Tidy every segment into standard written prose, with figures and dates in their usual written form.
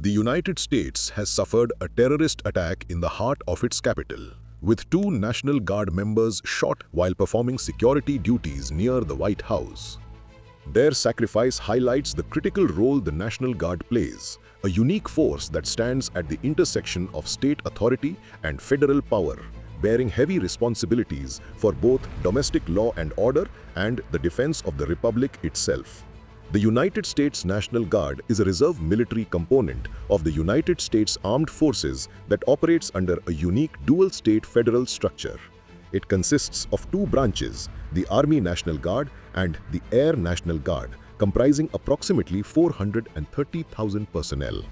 The United States has suffered a terrorist attack in the heart of its capital, with 2 National Guard members shot while performing security duties near the White House. Their sacrifice highlights the critical role the National Guard plays, a unique force that stands at the intersection of state authority and federal power, bearing heavy responsibilities for both domestic law and order and the defense of the Republic itself. The United States National Guard is a reserve military component of the United States Armed Forces that operates under a unique dual-state federal structure. It consists of 2 branches, the Army National Guard and the Air National Guard, comprising approximately 430,000 personnel.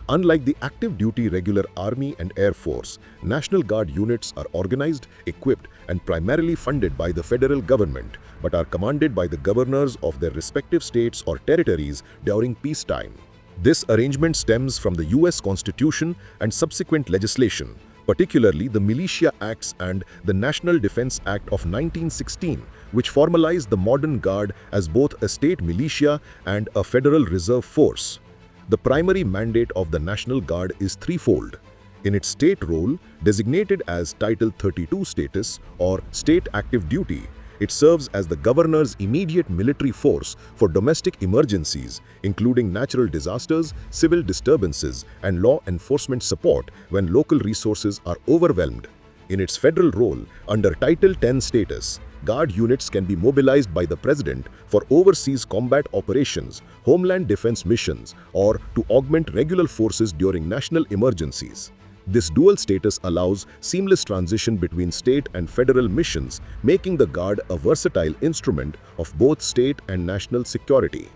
Unlike the active-duty regular Army and Air Force, National Guard units are organized, equipped, and primarily funded by the federal government, but are commanded by the governors of their respective states or territories during peacetime. This arrangement stems from the U.S. Constitution and subsequent legislation, particularly the Militia Acts and the National Defense Act of 1916, which formalized the modern Guard as both a state militia and a federal reserve force. The primary mandate of the National Guard is threefold. In its state role, designated as Title 32 status or State Active Duty, it serves as the governor's immediate military force for domestic emergencies, including natural disasters, civil disturbances, and law enforcement support when local resources are overwhelmed. In its federal role, under Title 10 status, Guard units can be mobilized by the President for overseas combat operations, homeland defense missions, or to augment regular forces during national emergencies. This dual status allows seamless transition between state and federal missions, making the Guard a versatile instrument of both state and national security.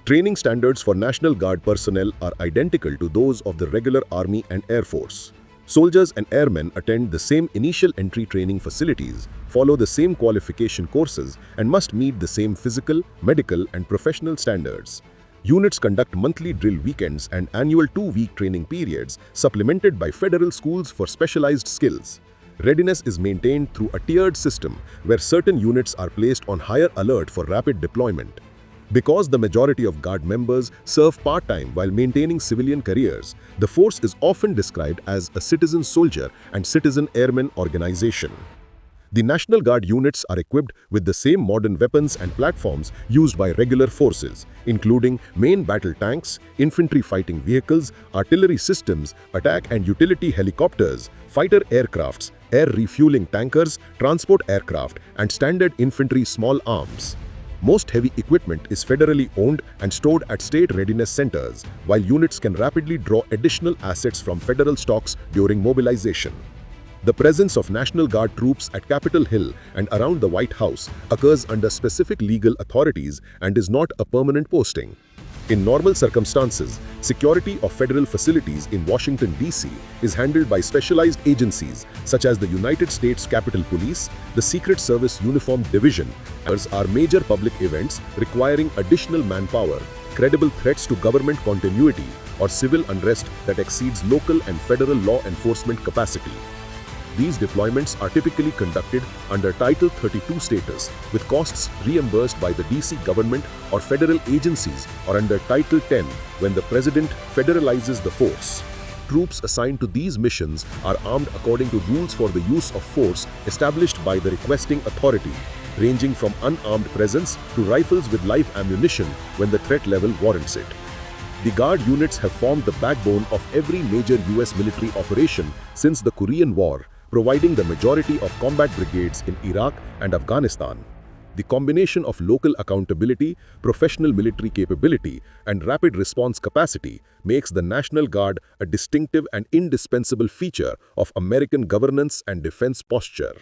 Training standards for National Guard personnel are identical to those of the regular Army and Air Force. Soldiers and airmen attend the same initial entry training facilities, follow the same qualification courses, and must meet the same physical, medical, and professional standards. Units conduct monthly drill weekends and annual 2-week training periods, supplemented by federal schools for specialized skills. Readiness is maintained through a tiered system where certain units are placed on higher alert for rapid deployment. Because the majority of Guard members serve part-time while maintaining civilian careers, the force is often described as a citizen soldier and citizen airman organization. The National Guard units are equipped with the same modern weapons and platforms used by regular forces, including main battle tanks, infantry fighting vehicles, artillery systems, attack and utility helicopters, fighter aircrafts, air refueling tankers, transport aircraft, and standard infantry small arms. Most heavy equipment is federally owned and stored at state readiness centers, while units can rapidly draw additional assets from federal stocks during mobilization. The presence of National Guard troops at Capitol Hill and around the White House occurs under specific legal authorities and is not a permanent posting. In normal circumstances, security of federal facilities in Washington, D.C. is handled by specialized agencies such as the United States Capitol Police, the Secret Service Uniform Division. These are major public events requiring additional manpower, credible threats to government continuity, or civil unrest that exceeds local and federal law enforcement capacity. These deployments are typically conducted under Title 32 status, with costs reimbursed by the DC government or federal agencies, or under Title 10 when the President federalizes the force. Troops assigned to these missions are armed according to rules for the use of force established by the requesting authority, ranging from unarmed presence to rifles with live ammunition when the threat level warrants it. The Guard units have formed the backbone of every major U.S. military operation since the Korean War, providing the majority of combat brigades in Iraq and Afghanistan. The combination of local accountability, professional military capability, and rapid response capacity makes the National Guard a distinctive and indispensable feature of American governance and defense posture.